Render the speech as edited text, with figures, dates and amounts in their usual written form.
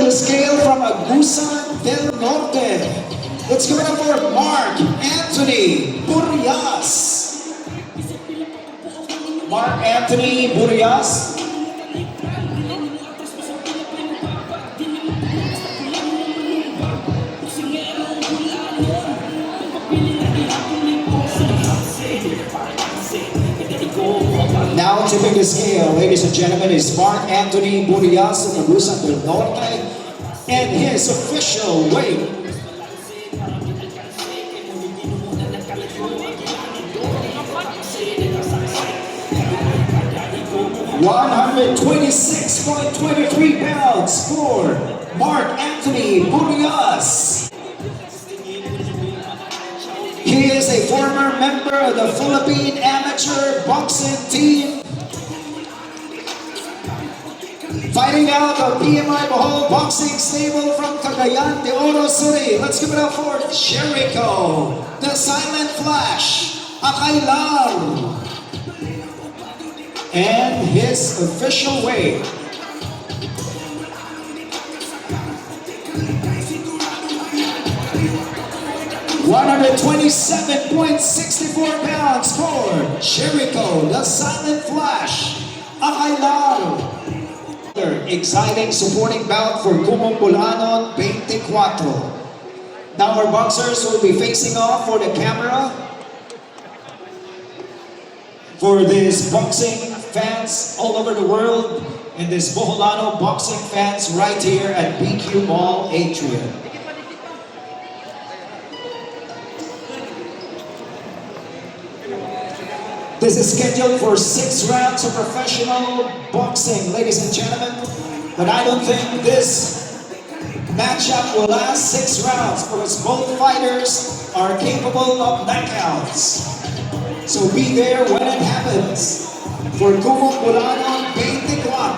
the scale from Agusan del Norte. Let's give it up for Mark Anthony Burias. Mark Anthony Burias. Now tipping the scale, ladies and gentlemen, is Mark Anthony Burias of Agusan del Norte and his official weight. 126.23 pounds for Mark Anthony Burias. He is a former member of the Philippine Amateur Boxing Team, fighting out of PMI Bohol Boxing Stable from Cagayan de Oro City. Let's give it up for Jericho, the Silent Flash, Akailar, and his official weight. 127.64 pounds for Jericho, the Silent Flash, Akailar. Exciting supporting bout for Kumong Bulanon 24. Now our boxers will be facing off for the camera. For these boxing fans all over the world and this Boholano boxing fans right here at BQ Mall Atrium. This is scheduled for 6 rounds of professional boxing, ladies and gentlemen. But I don't think this matchup will last 6 rounds because both fighters are capable of knockouts. So be there when it happens. For Kumong Bulanon 24.